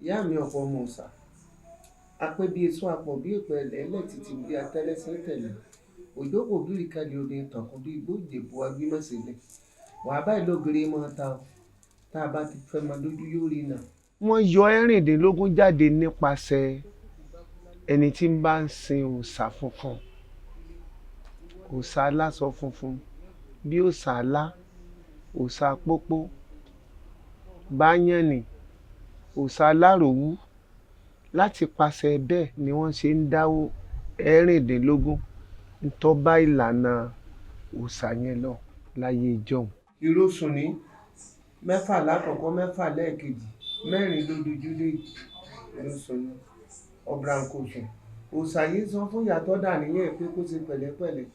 ìyá mi ọ̀pọ̀ ọmọ ọ̀sà apẹ́ bí esun apọ̀ bí èpè ẹ̀lẹ́ títí bí atẹ́lẹsẹ̀ tẹ̀lé òjòkó bí ìkàlẹ̀ obìnrin tànkún bí igbó ìjẹ̀bù agbímọ̀sílẹ̀ wàá báyìí lóògèrè mọ́ ta ọ tá a bá ti fẹ́ mọ lójú yóò rí náà. wọ́n yọ ẹ̀rìndínlógún jáde nípasẹ̀ ẹni tí ń bá ń sin òòṣà funfun òòṣà aláṣọ funfun bí òòṣà alá òòṣà pópó báyànì òòṣà aláròwú láti pàṣẹ bẹ́ẹ̀ ni wọ́n ṣe ń dáwó ẹ̀rìndínlógún tó bá ìlànà òòṣà yẹn lọ láyé ìjọ́un. ìrosùn ní mẹ́fà lákọ̀ọ́kọ́ mẹ́fà lẹ́ẹ̀kejì mẹ́rin ló dojú dé ìrosùn ní ọ̀bàràǹkòsùn òòṣà yìí sọ fún ìyàtọ̀ dàníyàn pé kó ṣe pẹ̀lẹ́pẹ̀lẹ́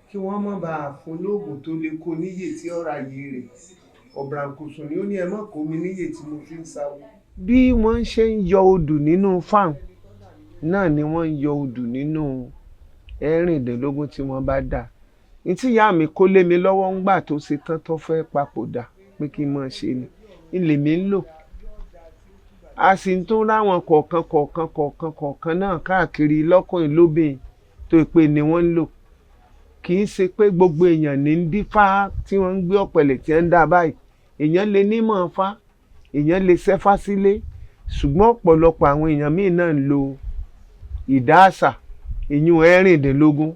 kí wọ́n má bàa fún lóògùn tó lè kó níyè tí ọ̀rọ̀ ayé rẹ̀ ọ̀bàràǹkòsùn ni ó ní ẹ má kó mi níyè tí mo fi ń sáwó. bí wọ́n ṣe ń yọ odù nínú fáwọn náà ni wọ́n ń yọ odù nínú ẹ̀rìndínlógún tí wọ́n bá dà ní tí ìyá mi kó lé mi lọ́wọ́ ńgbà tó ṣe tán tó fẹ́ papòdà pé kí n máa ṣe ni ilé mi ń lò a sì ń tún ráwọn kọ̀ọ̀kan náà káàkiri lọ́kùnrin lóbìnrin tó pé ni wọ́n ń lò kì í ṣe pé gbogbo èèyàn ní ń dífá tí wọ́n ń gbé ọ̀pẹ̀lẹ̀ tí wọ́n ń dá báyìí èèyàn lè nímọ̀ fá èèyàn lè ṣẹ́fá sílé ṣùgbọ́n ọ̀pọ̀lọpọ̀ àwọn èèyàn míì náà ń lo ìdáàṣà ìyún ẹ̀rìndínlógún